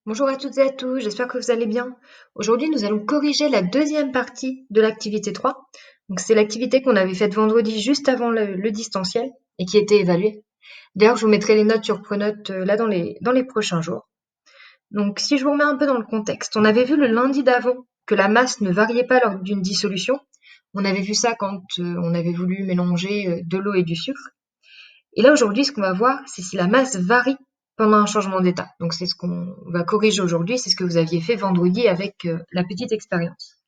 Bonjour à toutes et à tous, j'espère que vous allez bien. Aujourd'hui, nous allons corriger la deuxième partie de l'activité 3. Donc, c'est l'activité qu'on avait faite vendredi juste avant le distanciel et qui était évaluée. D'ailleurs, je vous mettrai les notes sur Pronote là dans les prochains jours. Donc, si je vous remets un peu dans le contexte, on avait vu le lundi d'avant que la masse ne variait pas lors d'une dissolution. On avait vu ça quand on avait voulu mélanger de l'eau et du sucre. Et là, aujourd'hui, ce qu'on va voir, c'est si la masse varie pendant un changement d'état. Donc, c'est ce qu'on va corriger aujourd'hui. C'est ce que vous aviez fait vendredi avec la petite expérience.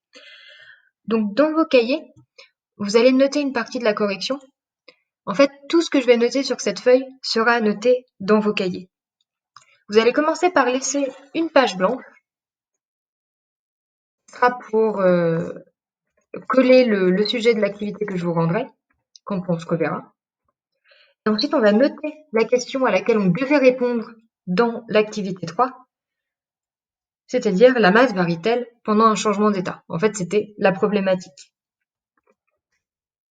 Donc, dans vos cahiers, vous allez noter une partie de la correction. En fait, tout ce que je vais noter sur cette feuille sera noté dans vos cahiers. Vous allez commencer par laisser une page blanche. Ce sera pour coller le sujet de l'activité que je vous rendrai, quand on se reverra. Et ensuite, on va noter la question à laquelle on devait répondre dans l'activité 3. C'est-à-dire, la masse varie-t-elle pendant un changement d'état? En fait, c'était la problématique.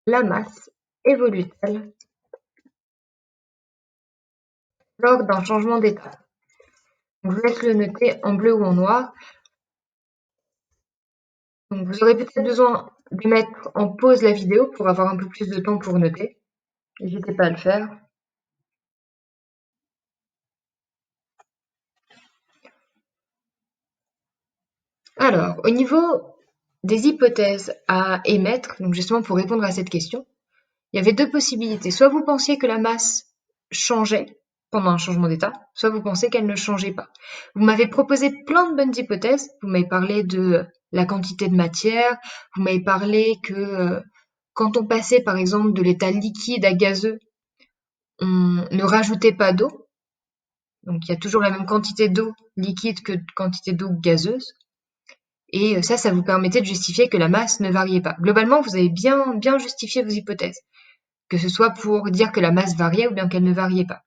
La masse évolue-t-elle lors d'un changement d'état? Je vous laisse le noter en bleu ou en noir. Donc, vous aurez peut-être besoin de mettre en pause la vidéo pour avoir un peu plus de temps pour noter. N'hésitez pas à le faire. Alors, au niveau des hypothèses à émettre, donc justement pour répondre à cette question, il y avait deux possibilités. Soit vous pensiez que la masse changeait pendant un changement d'état, soit vous pensez qu'elle ne changeait pas. Vous m'avez proposé plein de bonnes hypothèses. Vous m'avez parlé de la quantité de matière, vous m'avez parlé que quand on passait par exemple de l'état liquide à gazeux, on ne rajoutait pas d'eau. Donc il y a toujours la même quantité d'eau liquide que de quantité d'eau gazeuse. Et ça vous permettait de justifier que la masse ne variait pas. Globalement, vous avez bien justifié vos hypothèses, que ce soit pour dire que la masse variait ou bien qu'elle ne variait pas.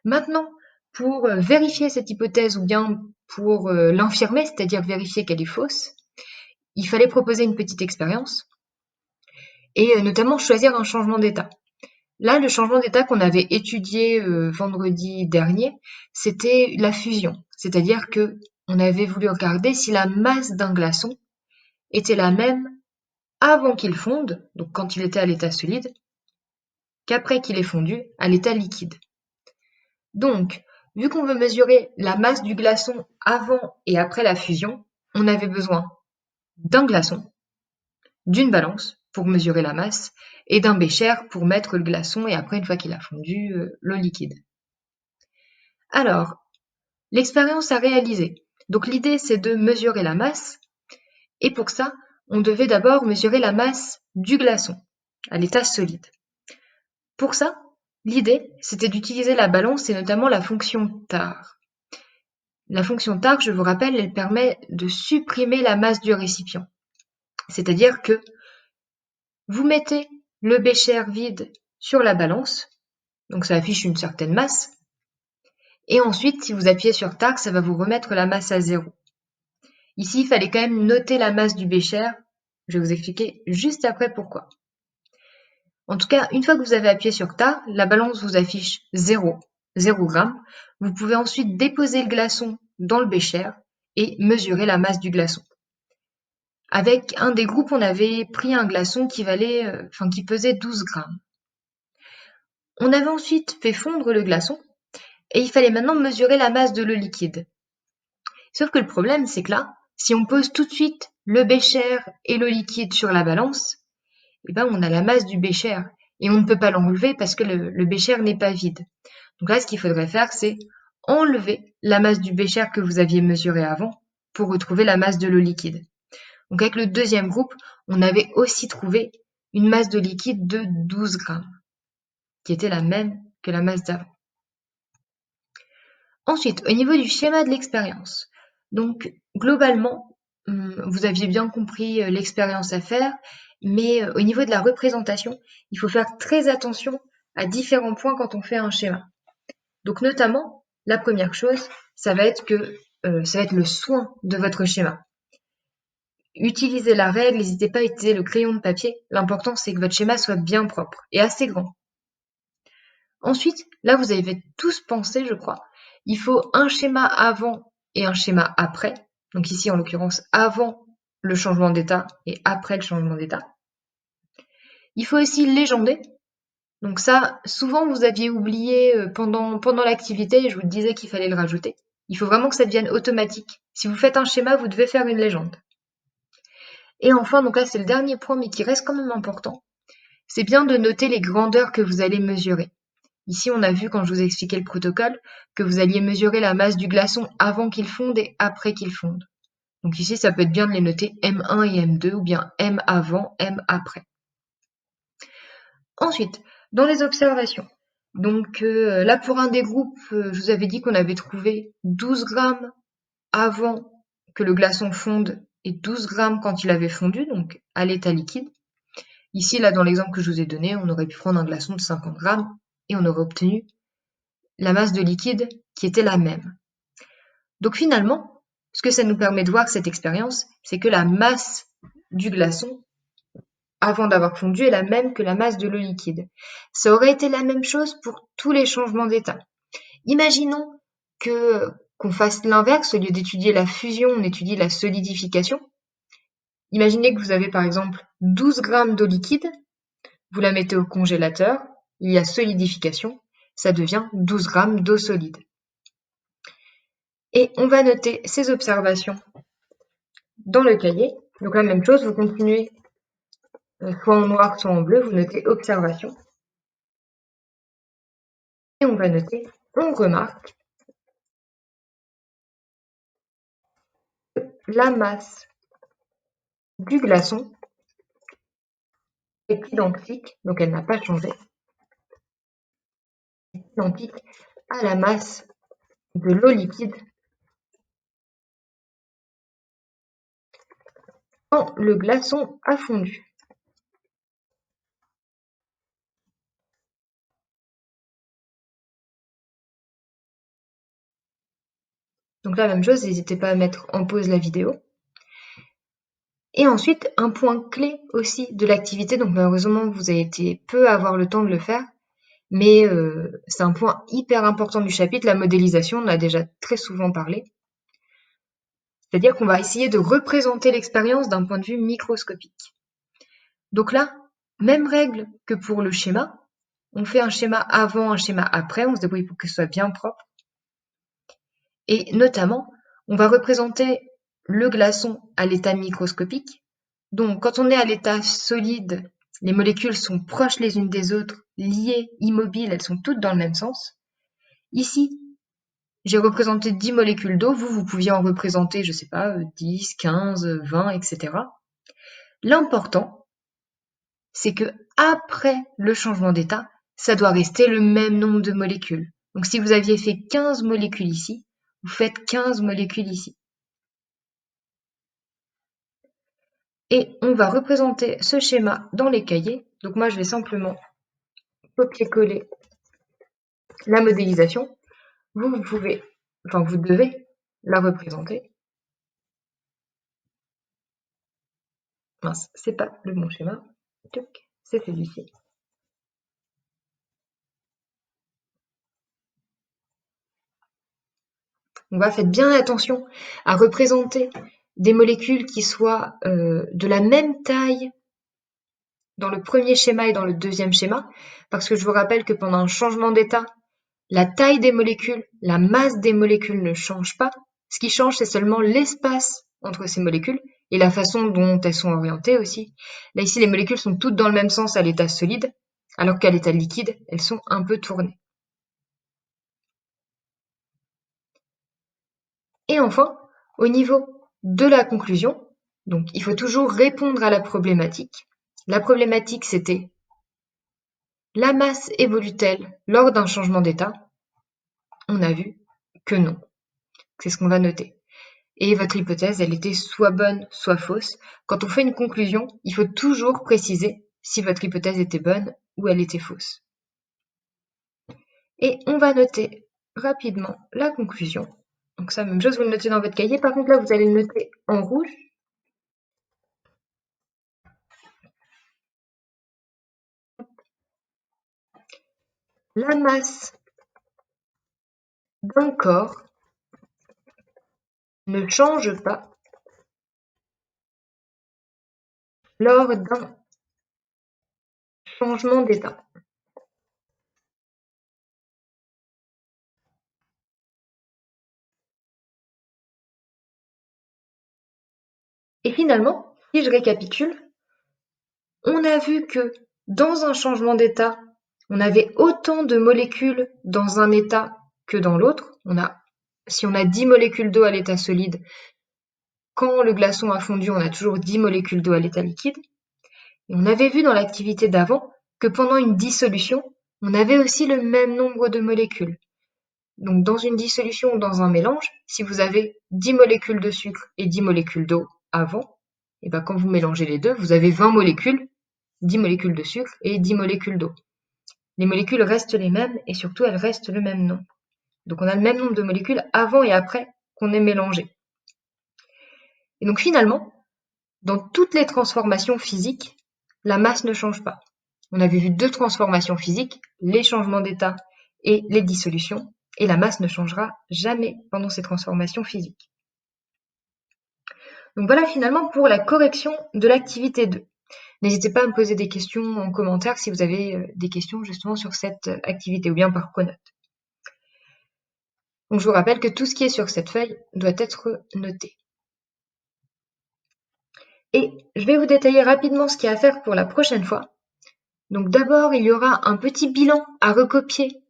Maintenant, pour vérifier cette hypothèse ou bien pour l'infirmer, c'est-à-dire vérifier qu'elle est fausse, il fallait proposer une petite expérience et notamment choisir un changement d'état. Là, le changement d'état qu'on avait étudié vendredi dernier, c'était la fusion. C'est-à-dire que on avait voulu regarder si la masse d'un glaçon était la même avant qu'il fonde, donc quand il était à l'état solide, qu'après qu'il ait fondu à l'état liquide. Donc, vu qu'on veut mesurer la masse du glaçon avant et après la fusion, on avait besoin d'un glaçon, d'une balance pour mesurer la masse, et d'un bécher pour mettre le glaçon et après, une fois qu'il a fondu, l'eau liquide. Alors, l'expérience à réaliser. Donc l'idée, c'est de mesurer la masse, et pour ça, on devait d'abord mesurer la masse du glaçon, à l'état solide. Pour ça, l'idée, c'était d'utiliser la balance et notamment la fonction TAR. La fonction TAR, je vous rappelle, elle permet de supprimer la masse du récipient. C'est-à-dire que vous mettez le bécher vide sur la balance, donc ça affiche une certaine masse, et ensuite, si vous appuyez sur TAR, ça va vous remettre la masse à 0. Ici, il fallait quand même noter la masse du bécher. Je vais vous expliquer juste après pourquoi. En tout cas, une fois que vous avez appuyé sur TAR, la balance vous affiche 0 g. Vous pouvez ensuite déposer le glaçon dans le bécher et mesurer la masse du glaçon. Avec un des groupes, on avait pris un glaçon qui pesait 12 grammes. On avait ensuite fait fondre le glaçon et il fallait maintenant mesurer la masse de l'eau liquide. Sauf que le problème, c'est que là, si on pose tout de suite le bécher et l'eau liquide sur la balance, on a la masse du bécher et on ne peut pas l'enlever parce que le bécher n'est pas vide. Donc là, ce qu'il faudrait faire, c'est enlever la masse du bécher que vous aviez mesuré avant pour retrouver la masse de l'eau liquide. Donc avec le deuxième groupe, on avait aussi trouvé une masse de liquide de 12 grammes, qui était la même que la masse d'avant. Ensuite, au niveau du schéma de l'expérience, donc globalement, vous aviez bien compris l'expérience à faire, mais au niveau de la représentation, il faut faire très attention à différents points quand on fait un schéma. Donc notamment, la première chose, ça va être le soin de votre schéma. Utilisez la règle, n'hésitez pas à utiliser le crayon de papier. L'important, c'est que votre schéma soit bien propre et assez grand. Ensuite, là, vous avez tous pensé, je crois, il faut un schéma avant et un schéma après. Donc ici, en l'occurrence, avant le changement d'état et après le changement d'état. Il faut aussi légender. Donc ça, souvent, vous aviez oublié pendant l'activité et je vous disais qu'il fallait le rajouter. Il faut vraiment que ça devienne automatique. Si vous faites un schéma, vous devez faire une légende. Et enfin, donc là, c'est le dernier point, mais qui reste quand même important. C'est bien de noter les grandeurs que vous allez mesurer. Ici, on a vu, quand je vous ai expliqué le protocole, que vous alliez mesurer la masse du glaçon avant qu'il fonde et après qu'il fonde. Donc ici, ça peut être bien de les noter M1 et M2, ou bien M avant, M après. Ensuite, dans les observations. Donc là, pour un des groupes, je vous avais dit qu'on avait trouvé 12 grammes avant que le glaçon fonde et 12 grammes quand il avait fondu, donc à l'état liquide. Ici, là, dans l'exemple que je vous ai donné, on aurait pu prendre un glaçon de 50 grammes et on aurait obtenu la masse de liquide qui était la même. Donc finalement, ce que ça nous permet de voir, cette expérience, c'est que la masse du glaçon, avant d'avoir fondu, est la même que la masse de l'eau liquide. Ça aurait été la même chose pour tous les changements d'état. Imaginons qu'on fasse l'inverse, au lieu d'étudier la fusion, on étudie la solidification. Imaginez que vous avez par exemple 12 grammes d'eau liquide, vous la mettez au congélateur, il y a solidification, ça devient 12 grammes d'eau solide. Et on va noter ces observations dans le cahier. Donc la même chose, vous continuez soit en noir, soit en bleu, vous notez observation. Et on va noter, on remarque que la masse du glaçon est identique, donc elle n'a pas changé, identique à la masse de l'eau liquide quand le glaçon a fondu. Donc la même chose, n'hésitez pas à mettre en pause la vidéo. Et ensuite, un point clé aussi de l'activité, donc malheureusement vous avez été peu à avoir le temps de le faire, mais c'est un point hyper important du chapitre, la modélisation, on en a déjà très souvent parlé. C'est-à-dire qu'on va essayer de représenter l'expérience d'un point de vue microscopique. Donc là, même règle que pour le schéma, on fait un schéma avant, un schéma après, on se débrouille pour que ce soit bien propre. Et notamment, on va représenter le glaçon à l'état microscopique. Donc quand on est à l'état solide, les molécules sont proches les unes des autres, liées, immobiles, elles sont toutes dans le même sens. Ici, j'ai représenté 10 molécules d'eau, vous pouviez en représenter, je sais pas, 10, 15, 20, etc. L'important, c'est que après le changement d'état, ça doit rester le même nombre de molécules. Donc si vous aviez fait 15 molécules ici, vous faites 15 molécules ici. Et on va représenter ce schéma dans les cahiers. Donc moi, je vais simplement copier-coller la modélisation. Vous devez la représenter. Mince, c'est pas le bon schéma. C'est celui-ci. On va faire bien attention à représenter des molécules qui soient de la même taille dans le premier schéma et dans le deuxième schéma, parce que je vous rappelle que pendant un changement d'état, la taille des molécules, la masse des molécules ne change pas. Ce qui change, c'est seulement l'espace entre ces molécules et la façon dont elles sont orientées aussi. Là, ici, les molécules sont toutes dans le même sens à l'état solide, alors qu'à l'état liquide, elles sont un peu tournées. Et enfin, au niveau de la conclusion, donc il faut toujours répondre à la problématique. La problématique, c'était: la masse évolue-t-elle lors d'un changement d'état? On a vu que non. C'est ce qu'on va noter. Et votre hypothèse, elle était soit bonne, soit fausse. Quand on fait une conclusion, il faut toujours préciser si votre hypothèse était bonne ou elle était fausse. Et on va noter rapidement la conclusion. Donc ça, même chose, vous le notez dans votre cahier. Par contre, là, vous allez le noter en rouge. La masse d'un corps ne change pas lors d'un changement d'état. Et finalement, si je récapitule, on a vu que dans un changement d'état, on avait autant de molécules dans un état que dans l'autre. Si on a 10 molécules d'eau à l'état solide, quand le glaçon a fondu, on a toujours 10 molécules d'eau à l'état liquide. Et on avait vu dans l'activité d'avant que pendant une dissolution, on avait aussi le même nombre de molécules. Donc dans une dissolution ou dans un mélange, si vous avez 10 molécules de sucre et 10 molécules d'eau avant, et ben quand vous mélangez les deux, vous avez 20 molécules, 10 molécules de sucre et 10 molécules d'eau. Les molécules restent les mêmes et surtout elles restent le même nombre. Donc on a le même nombre de molécules avant et après qu'on ait mélangé. Et donc finalement, dans toutes les transformations physiques, la masse ne change pas. On avait vu deux transformations physiques, les changements d'état et les dissolutions, et la masse ne changera jamais pendant ces transformations physiques. Donc voilà finalement pour la correction de l'activité 2. N'hésitez pas à me poser des questions en commentaire si vous avez des questions justement sur cette activité ou bien par pronote. Donc je vous rappelle que tout ce qui est sur cette feuille doit être noté. Et je vais vous détailler rapidement ce qu'il y a à faire pour la prochaine fois. Donc d'abord, il y aura un petit bilan à recopier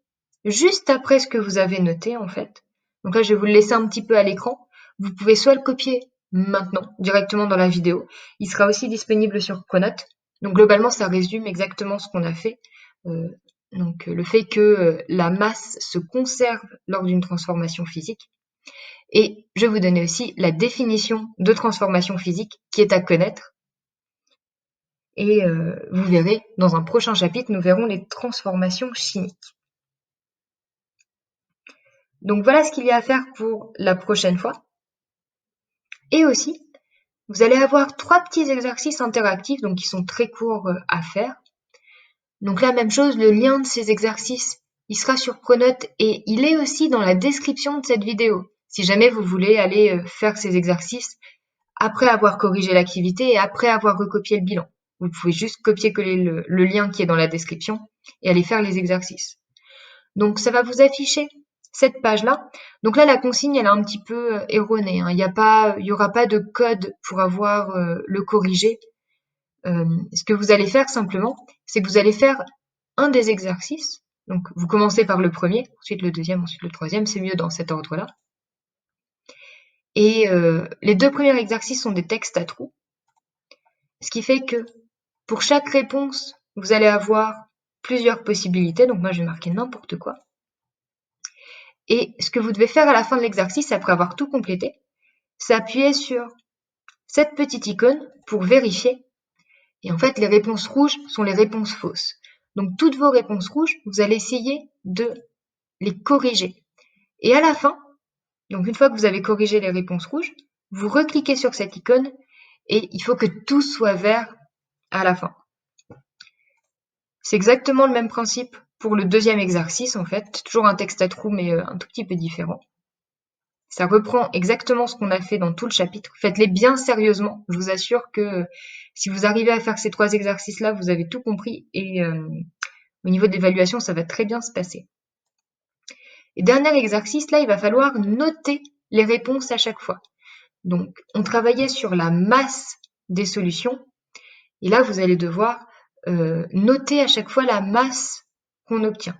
juste après ce que vous avez noté en fait. Donc là, je vais vous le laisser un petit peu à l'écran. Vous pouvez soit le copier maintenant, directement dans la vidéo. Il sera aussi disponible sur Pronote. Donc globalement, ça résume exactement ce qu'on a fait. Donc le fait que la masse se conserve lors d'une transformation physique. Et je vais vous donner aussi la définition de transformation physique qui est à connaître. Et vous verrez, dans un prochain chapitre, nous verrons les transformations chimiques. Donc voilà ce qu'il y a à faire pour la prochaine fois. Et aussi, vous allez avoir 3 petits exercices interactifs, donc qui sont très courts à faire. Donc la même chose, le lien de ces exercices, il sera sur Pronote et il est aussi dans la description de cette vidéo. Si jamais vous voulez aller faire ces exercices après avoir corrigé l'activité et après avoir recopié le bilan. Vous pouvez juste copier-coller le lien qui est dans la description et aller faire les exercices. Donc ça va vous afficher cette page-là. Donc là, la consigne, elle est un petit peu erronée. Hein. Il y aura pas de code pour avoir le corrigé. Ce que vous allez faire simplement, c'est que vous allez faire un des exercices. Donc vous commencez par le premier, ensuite le deuxième, ensuite le troisième. C'est mieux dans cet ordre-là. Et les 2 premiers exercices sont des textes à trous. Ce qui fait que pour chaque réponse, vous allez avoir plusieurs possibilités. Donc moi, je vais marquer n'importe quoi. Et ce que vous devez faire à la fin de l'exercice, après avoir tout complété, c'est appuyer sur cette petite icône pour vérifier. Et en fait, les réponses rouges sont les réponses fausses. Donc toutes vos réponses rouges, vous allez essayer de les corriger. Et à la fin, donc une fois que vous avez corrigé les réponses rouges, vous recliquez sur cette icône et il faut que tout soit vert à la fin. C'est exactement le même principe pour le deuxième exercice en fait, toujours un texte à trous mais un tout petit peu différent. Ça reprend exactement ce qu'on a fait dans tout le chapitre. Faites-les bien sérieusement. Je vous assure que si vous arrivez à faire ces 3 exercices-là, vous avez tout compris et au niveau de l'évaluation, ça va très bien se passer. Et dernier exercice, là, il va falloir noter les réponses à chaque fois. Donc, on travaillait sur la masse des solutions et là, vous allez devoir noter à chaque fois la masse qu'on obtient.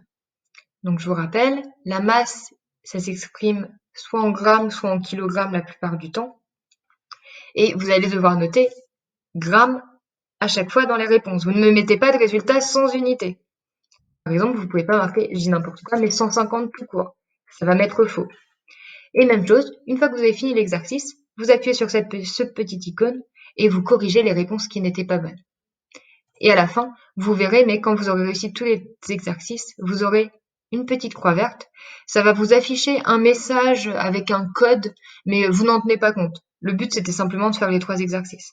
Donc, je vous rappelle, la masse, ça s'exprime soit en grammes, soit en kilogrammes la plupart du temps. Et vous allez devoir noter grammes à chaque fois dans les réponses. Vous ne me mettez pas de résultat sans unité. Par exemple, vous ne pouvez pas marquer, je dis n'importe quoi, mais 150 tout court. Ça va mettre faux. Et même chose, une fois que vous avez fini l'exercice, vous appuyez sur ce petit icône et vous corrigez les réponses qui n'étaient pas bonnes. Et à la fin, vous verrez, mais quand vous aurez réussi tous les exercices, vous aurez une petite croix verte. Ça va vous afficher un message avec un code, mais vous n'en tenez pas compte. Le but, c'était simplement de faire les 3 exercices.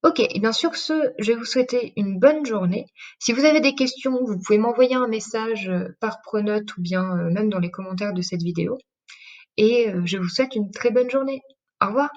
Ok, et bien sur ce, je vais vous souhaiter une bonne journée. Si vous avez des questions, vous pouvez m'envoyer un message par Pronote ou bien même dans les commentaires de cette vidéo. et je vous souhaite une très bonne journée. Au revoir.